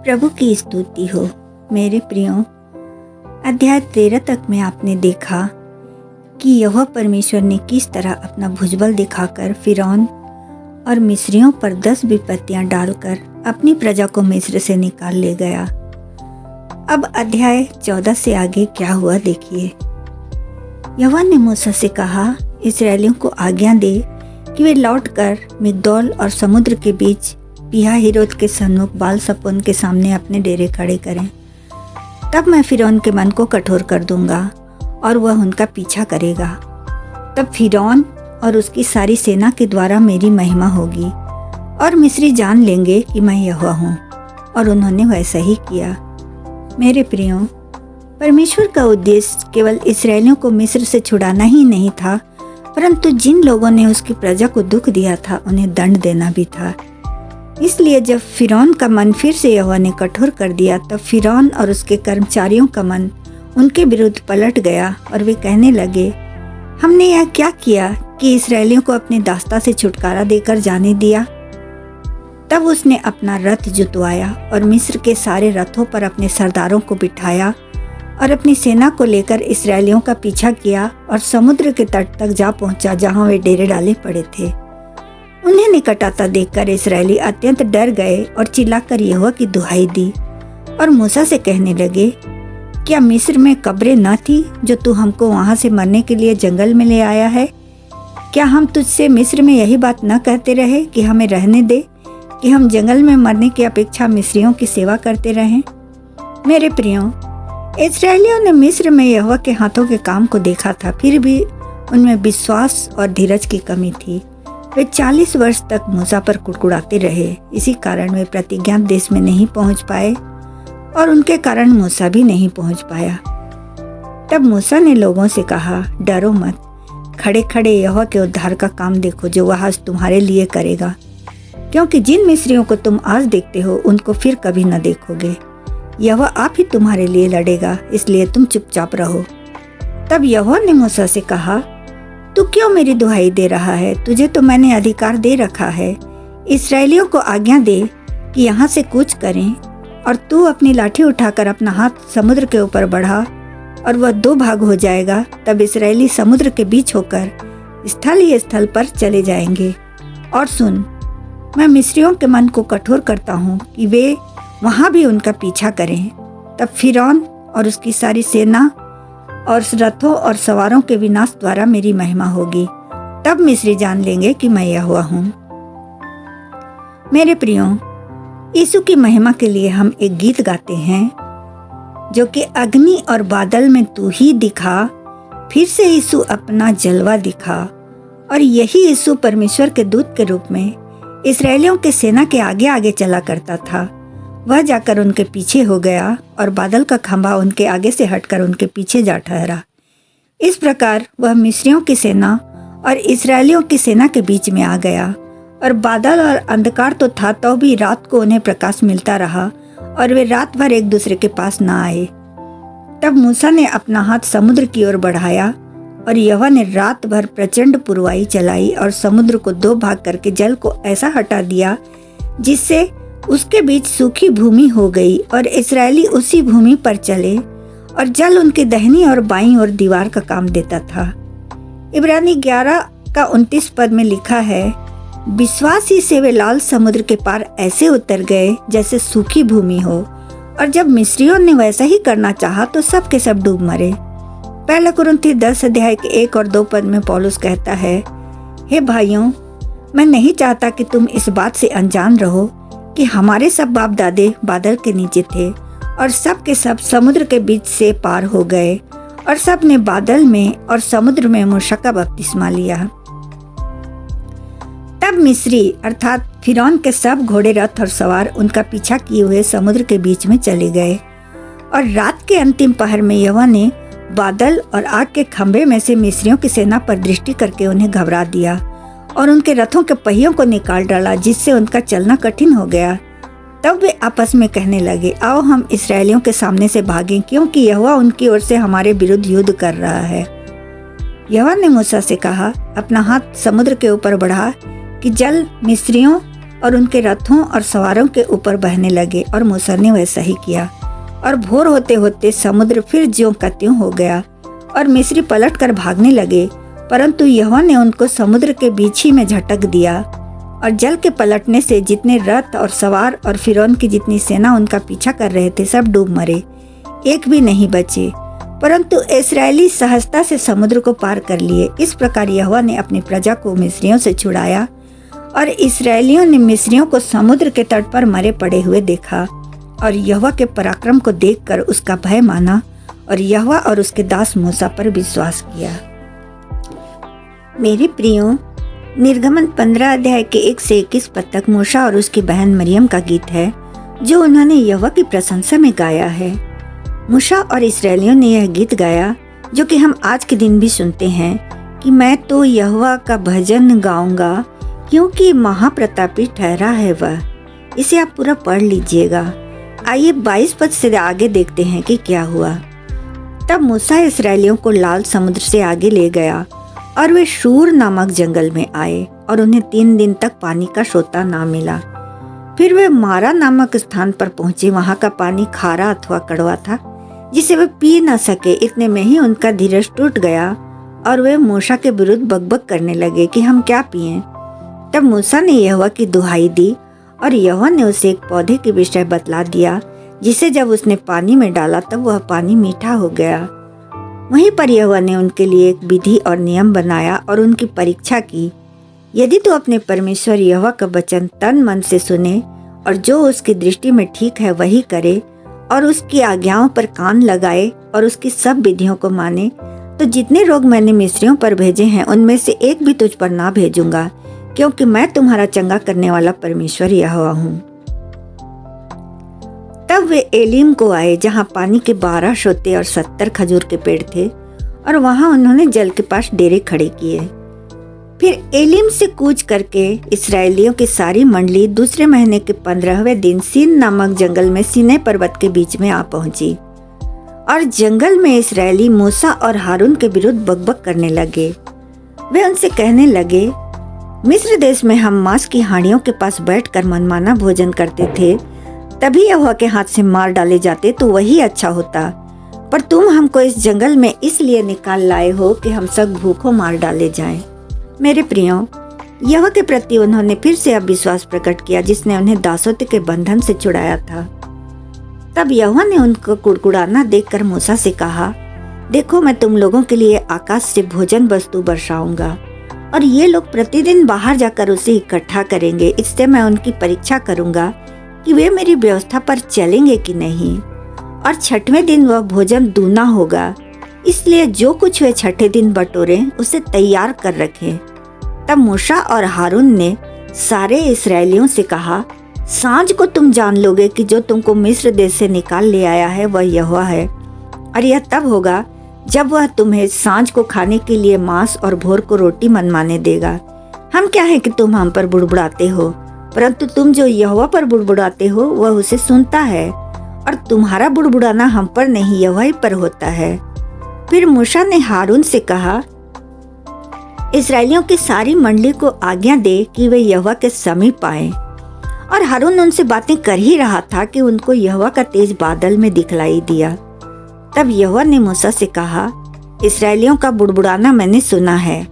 प्रभु की स्तुति हो। मेरे प्रियो, अध्याय 13 तक में आपने देखा कि यहोवा परमेश्वर ने किस तरह अपना भुजबल दिखाकर फिरौन और मिस्रियों पर 10 विपत्तियां डालकर अपनी प्रजा को मिस्र से निकाल ले गया। अब अध्याय 14 से आगे क्या हुआ देखिए। यहोवा ने मूसा से कहा, इस्राएलियों को आज्ञा दे कि वे लौटकर मिग्दोल और समुद्र के बीच पिहाहिरोत के सन्मुख बाल सपोन के सामने अपने डेरे खड़े करें। तब मैं फिरौन के मन को कठोर कर दूंगा और वह उनका पीछा करेगा। तब फिरौन और उसकी सारी सेना के द्वारा मेरी महिमा होगी और मिस्री जान लेंगे कि मैं यहोवा हूँ। और उन्होंने वैसा ही किया। मेरे प्रियो, परमेश्वर का उद्देश्य केवल इस्राएलियों को मिस्र से छुड़ाना ही नहीं था, परंतु जिन लोगों ने उसकी प्रजा को दुख दिया था उन्हें दंड देना भी था। इसलिए जब फिरौन का मन फिर से यहोवा ने कठोर कर दिया, तब फिरौन और उसके कर्मचारियों का मन उनके विरुद्ध पलट गया और वे कहने लगे, हमने यह क्या किया कि इस्राएलियों को अपनी दास्ता से छुटकारा देकर जाने दिया। तब उसने अपना रथ जुतवाया और मिस्र के सारे रथों पर अपने सरदारों को बिठाया और अपनी सेना को लेकर इस्राएलियों का पीछा किया और समुद्र के तट तक जा पहुंचा, जहां वे डेरे डाले पड़े थे। उन्हें निकट आता देखकर इस्राएली अत्यंत डर गए और चिल्लाकर यहोवा की दुहाई दी और मूसा से कहने लगे, क्या मिस्र में कब्रें न थी जो तू हमको वहां से मरने के लिए जंगल में ले आया है? क्या हम तुझसे मिस्र में यही बात न कहते रहे कि हमें रहने दे, कि हम जंगल में मरने की अपेक्षा मिस्रियों की सेवा करते रहें? मेरे प्रियो, इस्राएलियों ने मिस्र में यहोवा के हाथों के काम को देखा था, फिर भी उनमें विश्वास और धीरज की कमी थी। वे 40 वर्ष तक मूसा पर कुड़कुड़ाते रहे। इसी कारण वे प्रतिज्ञात देश में नहीं पहुंच पाए और उनके कारण मूसा भी नहीं पहुंच पाया। तब मूसा ने लोगों से कहा, डरो मत, खड़े खड़े यहोवा के उद्धार का काम देखो जो वह आज तुम्हारे लिए करेगा, क्योंकि जिन मिस्रियों को तुम आज देखते हो उनको फिर कभी न देखोगे। यहोवा आप ही तुम्हारे लिए लड़ेगा, इसलिए तुम चुपचाप रहो। तब यहोवा ने मूसा से कहा, तू क्यों मेरी दुहाई दे रहा है? तुझे तो मैंने अधिकार दे रखा है। इस्राएलियों को आज्ञा दे कि यहाँ से कूच करें, और तू अपनी लाठी उठाकर अपना हाथ समुद्र के ऊपर बढ़ा और वह 2 भाग हो जाएगा। तब इस्राएली समुद्र के बीच होकर स्थल ही स्थल पर चले जाएंगे। और सुन, मैं मिस्रियों के मन को कठोर करता हूँ कि वे वहाँ भी उनका पीछा करें। तब फिरौन और उसकी सारी सेना और रथों और सवारों के विनाश द्वारा मेरी महिमा होगी। तब मिस्री जान लेंगे कि मैं यहोवा हूँ। मेरे प्रियो, यीशु की महिमा के लिए हम एक गीत गाते हैं, जो कि अग्नि और बादल में तू ही दिखा, फिर से यीशु अपना जलवा दिखा। और यही यीशु परमेश्वर के दूत के रूप में इस्राएलियों के सेना के आगे आगे चला करता था। वह जाकर उनके पीछे हो गया और बादल का खंभा उनके आगे से हटकर उनके पीछे जा ठहरा। इस प्रकार वह मिस्रियों की सेना और इस्राएलियों की सेना के बीच में आ गया। और बादल और अंधकार तो था, तो भी रात को उन्हें प्रकाश मिलता रहा और वे रात भर एक दूसरे के पास न आए। तब मूसा ने अपना हाथ समुद्र की ओर बढ़ाया और यहोवा ने रात भर प्रचंड पुरवाई चलाई और समुद्र को 2 भाग करके जल को ऐसा हटा दिया जिससे उसके बीच सूखी भूमि हो गई, और इस्राएली उसी भूमि पर चले और जल उनकी दाहिनी और बाईं ओर दीवार का काम देता था। इब्रानी 11 का 29 पद में लिखा है, विश्वास ही से वे लाल समुद्र के पार ऐसे उतर गए जैसे सूखी भूमि हो, और जब मिस्रियों ने वैसा ही करना चाहा तो सब के सब डूब मरे। पहला कुरिन्थी 10 अध्याय के 1 और 2 पद में पौलुस कहता है, हे भाइयों, मैं नहीं चाहता कि तुम इस बात से अनजान रहो कि हमारे सब बाप दादे बादल के नीचे थे और सब के सब समुद्र के बीच से पार हो गए, और सब ने बादल में और समुद्र में मूसा का बपतिस्मा लिया। तब मिस्री अर्थात फिरौन के सब घोड़े, रथ और सवार उनका पीछा किए हुए समुद्र के बीच में चले गए। और रात के अंतिम पहर में यहोवा ने बादल और आग के खंभे में से मिस्रियों की सेना पर दृष्टि करके उन्हें घबरा दिया और उनके रथों के पहियों को निकाल डाला, जिससे उनका चलना कठिन हो गया। तब वे आपस में कहने लगे, आओ हम इस्राएलियों के सामने से भागें, क्योंकि यहोवा उनकी ओर से हमारे विरुद्ध युद्ध कर रहा है। यहोवा ने मूसा से कहा, अपना हाथ समुद्र के ऊपर बढ़ा कि जल मिस्रियों और उनके रथों और सवारों के ऊपर बहने लगे, और मूसा ने वैसा ही किया। और भोर होते होते समुद्र फिर ज्यों का त्यों हो गया और मिस्री पलट कर भागने लगे, परंतु यहोवा ने उनको समुद्र के बीच ही में झटक दिया, और जल के पलटने से जितने रथ और सवार और फिरौन की जितनी सेना उनका पीछा कर रहे थे सब डूब मरे, एक भी नहीं बचे। परंतु इस्राएली सहजता से समुद्र को पार कर लिए। इस प्रकार यहोवा ने अपनी प्रजा को मिस्रियों से छुड़ाया, और इस्राएलियों ने मिस्रियों को समुद्र के तट पर मरे पड़े हुए देखा, और यहोवा के पराक्रम को देखकर उसका भय माना, और यहोवा और उसके दास मूसा पर विश्वास किया। मेरे प्रियो, निर्गमन 15 अध्याय के 1 से 21 पद तक मूसा और उसकी बहन मरियम का गीत है, जो उन्होंने यहोवा की प्रशंसा में गाया है। मूसा और इस्राएलियों ने यह गीत गाया, जो कि हम आज के दिन भी सुनते हैं, कि मैं तो यहोवा का भजन गाऊंगा, क्योंकि महाप्रतापी ठहरा है वह। इसे आप पूरा पढ़ लीजिएगा। आइए 22 पद से आगे देखते हैं कि क्या हुआ। तब मूसा इस्राएलियों को लाल समुद्र से आगे ले गया, और वे शूर नामक जंगल में आए, और उन्हें 3 दिन तक पानी का सोता ना मिला। फिर वे मारा नामक स्थान पर पहुंचे। वहां का पानी खारा अथवा कड़वा था, जिसे वे पी न सके। इतने में ही उनका धीरज टूट गया, और वे मूसा के विरुद्ध बकबक करने लगे कि हम क्या पिएं। तब मूसा ने यहोवा की दुहाई दी, और यहोवा ने उसे एक पौधे के विषय बतला दिया, जिसे जब उसने पानी में डाला तब वह पानी मीठा हो गया। वहीं पर यहोवा ने उनके लिए एक विधि और नियम बनाया और उनकी परीक्षा की। यदि तू अपने परमेश्वर यहोवा का वचन तन मन से सुने, और जो उसकी दृष्टि में ठीक है वही करे, और उसकी आज्ञाओं पर कान लगाए, और उसकी सब विधियों को माने, तो जितने रोग मैंने मिस्रियों पर भेजे हैं उनमें से एक भी तुझ पर ना भेजूंगा, क्योंकि मैं तुम्हारा चंगा करने वाला परमेश्वर यहोवा हूँ। तब वे एलीम को आए, जहाँ पानी के 12 सोते और 70 खजूर के पेड़ थे, और वहां उन्होंने जल के पास डेरे खड़े किए। फिर एलीम से कूच करके इस्राएलियों की सारी मंडली दूसरे महीने के 15वें दिन सीन नामक जंगल में सीनै पर्वत के बीच में आ पहुंची। और जंगल में इस्राएली मूसा और हारून के विरुद्ध बकबक करने लगे। वे उनसे कहने लगे, मिस्र देश में हम मांस की हांडियों के पास बैठकर मनमाना भोजन करते थे, तभी यहोवा के हाथ से मार डाले जाते तो वही अच्छा होता। पर तुम हमको इस जंगल में इसलिए निकाल लाए हो कि हम सब भूखों मार डाले जाएं। मेरे प्रियो, यहोवा के प्रति उन्होंने फिर से अविश्वास प्रकट किया, जिसने उन्हें दासत्व के बंधन से छुड़ाया था। तब यहोवा ने उनको कुड़कुड़ाना देखकर मूसा से कहा, देखो, मैं तुम लोगों के लिए आकाश से भोजन वस्तु बरसाऊंगा, और ये लोग प्रतिदिन बाहर जाकर उसे इकट्ठा करेंगे। इससे मैं उनकी परीक्षा करूंगा कि वे मेरी व्यवस्था पर चलेंगे कि नहीं। और 6वें दिन वह भोजन दूना होगा, इसलिए जो कुछ वे 6ठे दिन बटोरें उसे तैयार कर रखें। तब मूसा और हारून ने सारे इस्राएलियों से कहा, सांझ को तुम जान लोगे कि जो तुमको मिस्र देश से निकाल ले आया है वह यहोवा है। और यह तब होगा जब वह तुम्हें सांझ को खाने के लिए मांस और भोर को रोटी मनमाने देगा। हम क्या है कि तुम हम पर बुड़बुड़ाते हो, परंतु तुम जो यहोवा पर बुड़बुड़ाते हो वह उसे सुनता है, और तुम्हारा बुड़बुड़ाना हम पर नहीं यहोवा ही पर होता है। फिर मूसा ने हारून से कहा, इस्राएलियों की सारी मंडली को आज्ञा दे कि वे यहोवा के समीप आए। और हारून उनसे बातें कर ही रहा था कि उनको यहोवा का तेज बादल में दिखलाई दिया। तब यहोवा ने मूसा से कहा, इस्राएलियों का बुड़बुड़ाना मैंने सुना है।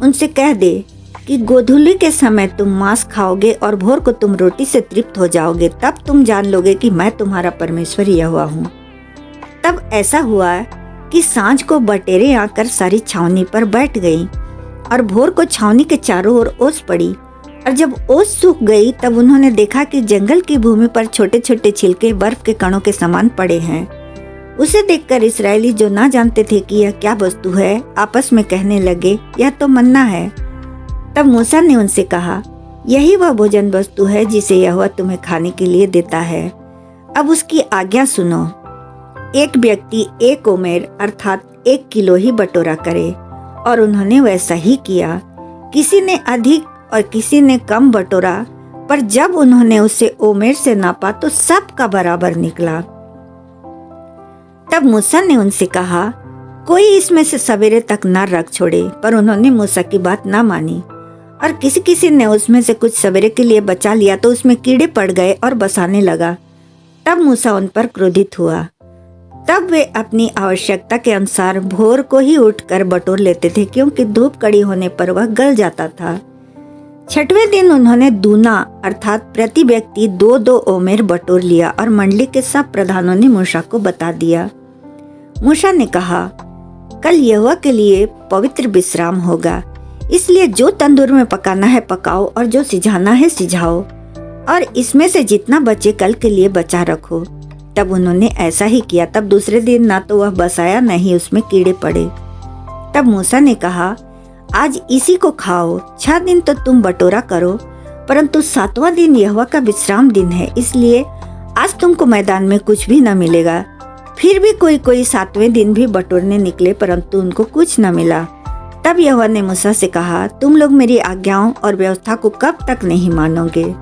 उनसे कह दे कि गोधूली के समय तुम मांस खाओगे और भोर को तुम रोटी से तृप्त हो जाओगे, तब तुम जान लोगे कि मैं तुम्हारा परमेश्वर यहोवा हूँ। तब ऐसा हुआ कि सांझ को बटेरें आकर सारी छावनी पर बैठ गईं, और भोर को छावनी के चारों ओर ओस पड़ी। और जब ओस सूख गई तब उन्होंने देखा कि जंगल की भूमि पर छोटे छोटे छिलके बर्फ के कणों के समान पड़े हैं। उसे देखकर इस्राएली, जो ना जानते थे कि यह क्या वस्तु है, आपस में कहने लगे, यह तो मन्ना है। तब मूसा ने उनसे कहा, यही वह भोजन वस्तु है जिसे यहोवा तुम्हें खाने के लिए देता है। अब उसकी आज्ञा सुनो। एक व्यक्ति 1 ओमेर अर्थात 1 किलो ही बटोरा करे। और उन्होंने वैसा ही किया। किसी ने अधिक और किसी ने कम बटोरा, पर जब उन्होंने उसे ओमेर से नापा तो सब का बराबर निकला। तब मूसा ने उनसे कहा, कोई इसमें से सवेरे तक न रख छोड़े। पर उन्होंने मूसा की बात न मानी। और किसी किसी ने उसमें से कुछ सवेरे के लिए बचा लिया तो उसमें कीड़े पड़ गए और बसाने लगा। तब मूसा उन पर क्रोधित हुआ। तब वे अपनी आवश्यकता के अनुसार भोर को ही उठकर बटोर लेते थे, क्योंकि धूप कड़ी होने पर वह गल जाता था। छठवें दिन उन्होंने दूना अर्थात प्रति व्यक्ति 2-2 ओमेर बटोर लिया और मंडली के सब प्रधानों ने मूसा को बता दिया। मूसा ने कहा, कल यहोवा के लिए पवित्र विश्राम होगा, इसलिए जो तंदूर में पकाना है पकाओ और जो सिझाना है सिझाओ, और इसमें से जितना बचे कल के लिए बचा रखो। तब उन्होंने ऐसा ही किया। तब दूसरे दिन ना तो वह बसाया न ही उसमें कीड़े पड़े। तब मूसा ने कहा, आज इसी को खाओ, 6 दिन तो तुम बटोरा करो, परंतु 7वां दिन यहोवा का विश्राम दिन है, इसलिए आज तुमको मैदान में कुछ भी न मिलेगा। फिर भी कोई 7वें दिन भी बटोरने निकले, परंतु उनको कुछ न मिला। तब यहोवा ने मूसा से कहा, तुम लोग मेरी आज्ञाओं और व्यवस्था को कब तक नहीं मानोगे?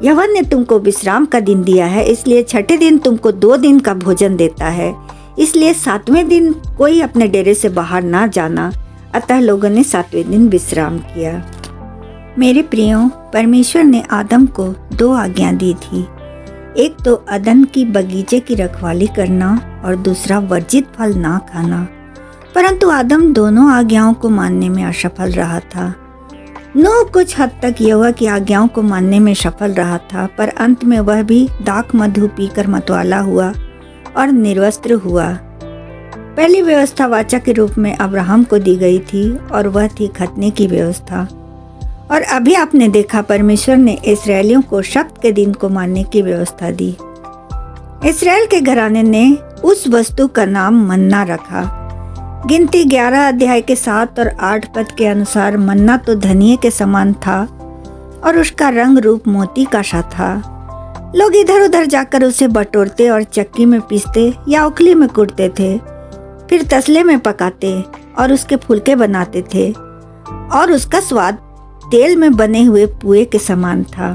यहोवा ने तुमको विश्राम का दिन दिया है, इसलिए छठे दिन तुमको 2 दिन का भोजन देता है, इसलिए 7वें दिन कोई अपने डेरे से बाहर ना जाना। अतः लोगों ने 7वें दिन विश्राम किया। मेरे प्रियो, परमेश्वर ने आदम को 2 आज्ञा दी थी। एक तो अदन की बगीचे की रखवाली करना और दूसरा वर्जित फल ना खाना, परंतु आदम दोनों आज्ञाओं को मानने में असफल रहा था। नूह कुछ हद तक यहोवा की आज्ञाओं को मानने में सफल रहा था, पर अंत में वह भी दाख मधु पीकर मतवाला हुआ और निर्वस्त्र हुआ। पहली व्यवस्था वाचा के रूप में अब्राहम को दी गई थी और वह थी खतने की व्यवस्था। और अभी आपने देखा परमेश्वर ने इस्राएलियों को शब्द के दिन को मानने की व्यवस्था दी। इस्राएल के घराने ने उस वस्तु का नाम मन्ना रखा। गिनती 11 अध्याय के 7 और 8 पद के अनुसार मन्ना तो धनिये के समान था और उसका रंग रूप मोती का सा था। लोग इधर उधर जाकर उसे बटोरते और चक्की में पीसते या उखली में कूटते थे, फिर तसले में पकाते और उसके फुलके बनाते थे, और उसका स्वाद तेल में बने हुए पुए के समान था।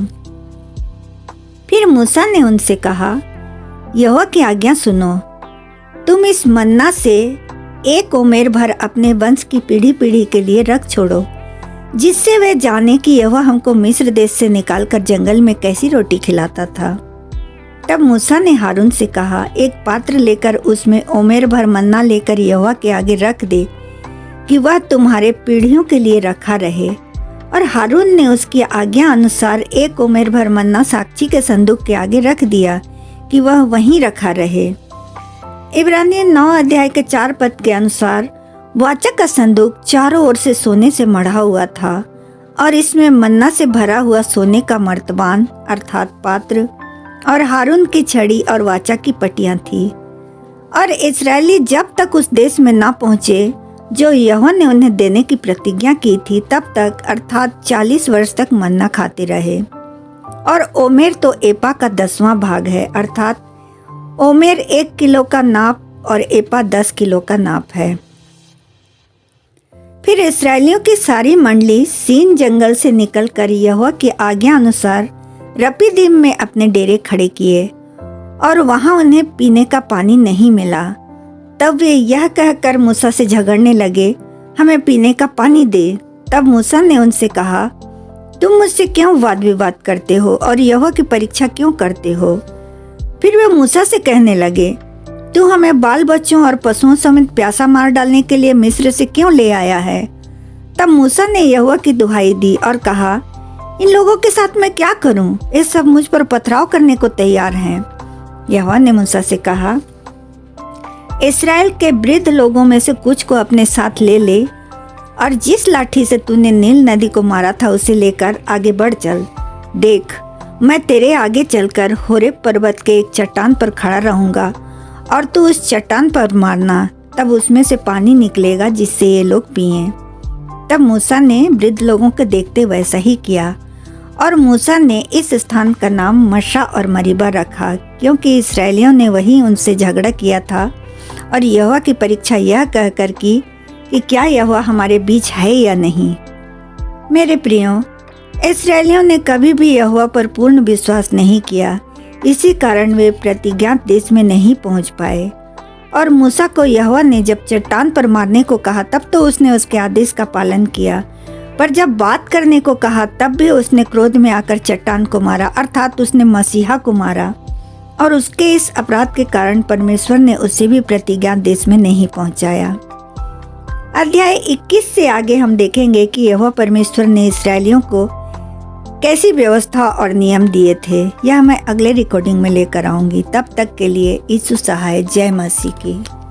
फिर मूसा ने उनसे कहा, यहोवा की आज्ञा सुनो, तुम इस मन्ना से 1 ओमेर भर अपने वंश की पीढ़ी पीढ़ी के लिए रख छोड़ो, जिससे वे जाने कि यहोवा हमको मिस्र देश से निकालकर जंगल में कैसी रोटी खिलाता था। तब मूसा ने हारून से कहा, एक पात्र लेकर उसमें ओमेर भर मन्ना लेकर यहोवा के आगे रख दे कि वह तुम्हारे पीढ़ियों के लिए रखा रहे। और हारून ने उसकी आज्ञा अनुसार 1 ओमेर भर मन्ना साक्षी के संदूक के आगे रख दिया कि वह वहीं रखा रहे। इब्रानियों 9 अध्याय के 4 पद के अनुसार वाचा का संदूक चारों ओर से सोने से मढ़ा हुआ था और इसमें मन्ना से भरा हुआ सोने का मर्तबान अर्थात पात्र और हारून की छड़ी और वाचा की पट्टियां थी। और इस्राएली जब तक उस देश में ना पहुंचे जो यहोवा ने उन्हें देने की प्रतिज्ञा की थी, तब तक अर्थात 40 वर्ष तक मन्ना खाते रहे। और ओमेर तो एपा का 10वां भाग है, अर्थात ओमेर 1 किलो का नाप और एपा 10 किलो का नाप है। फिर इस्राएलियों की सारी मंडली सीन जंगल से निकलकर यहोवा की आज्ञा अनुसार रपीदीम में अपने डेरे खड़े किए और वहां उन्हें पीने का पानी नहीं मिला। तब वे यह कहकर मूसा से झगड़ने लगे, हमें पीने का पानी दे। तब मूसा ने उनसे कहा, तुम मुझसे क्यों वाद विवाद करते हो और यहोवा की परीक्षा क्यों करते हो? फिर वे मूसा से कहने लगे, तू हमें बाल बच्चों और पशुओं समेत प्यासा मार डालने के लिए मिस्र से क्यों ले आया है? तब मूसा ने यहोवा की दुहाई दी और कहा, इन लोगों के साथ मैं क्या करूं? ये सब मुझ पर पथराव करने को तैयार हैं। यहोवा ने मूसा से कहा, इस्राएल के वृद्ध लोगों में से कुछ को अपने साथ ले ले और जिस लाठी से तूने नील नदी को मारा था उसे लेकर आगे बढ़ चल। देख, मैं तेरे आगे चलकर होरेब पर्वत के एक चट्टान पर खड़ा रहूंगा और तू उस चट्टान पर मारना, तब उसमें से पानी निकलेगा जिससे ये लोग पिएं। तब मूसा ने वृद्ध लोगों को देखते वैसा ही किया और मूसा ने इस स्थान का नाम मशा और मरीबा रखा, क्योंकि इस्राएलियों ने वही उनसे झगड़ा किया था और यहोवा की परीक्षा यह कहकर की कि क्या यहोवा हमारे बीच है या नहीं। मेरे प्रियो, इस्राएलियों ने कभी भी यहोवा पर पूर्ण विश्वास नहीं किया, इसी कारण वे प्रतिज्ञात देश में नहीं पहुंच पाए। और मूसा को यहोवा ने जब चट्टान पर मारने को कहा तब तो उसने उसके आदेश का पालन किया, पर जब बात करने को कहा तब भी उसने क्रोध में आकर चट्टान को मारा, अर्थात उसने मसीहा को मारा। और उसके इस अपराध के कारण परमेश्वर ने उसे भी प्रतिज्ञा देश में नहीं पहुंचाया। अध्याय 21 से आगे हम देखेंगे कि यहोवा परमेश्वर ने इस्राएलियों को कैसी व्यवस्था और नियम दिए थे। यह मैं अगले रिकॉर्डिंग में लेकर आऊंगी। तब तक के लिए यीशु सहाय। जय मसीह की।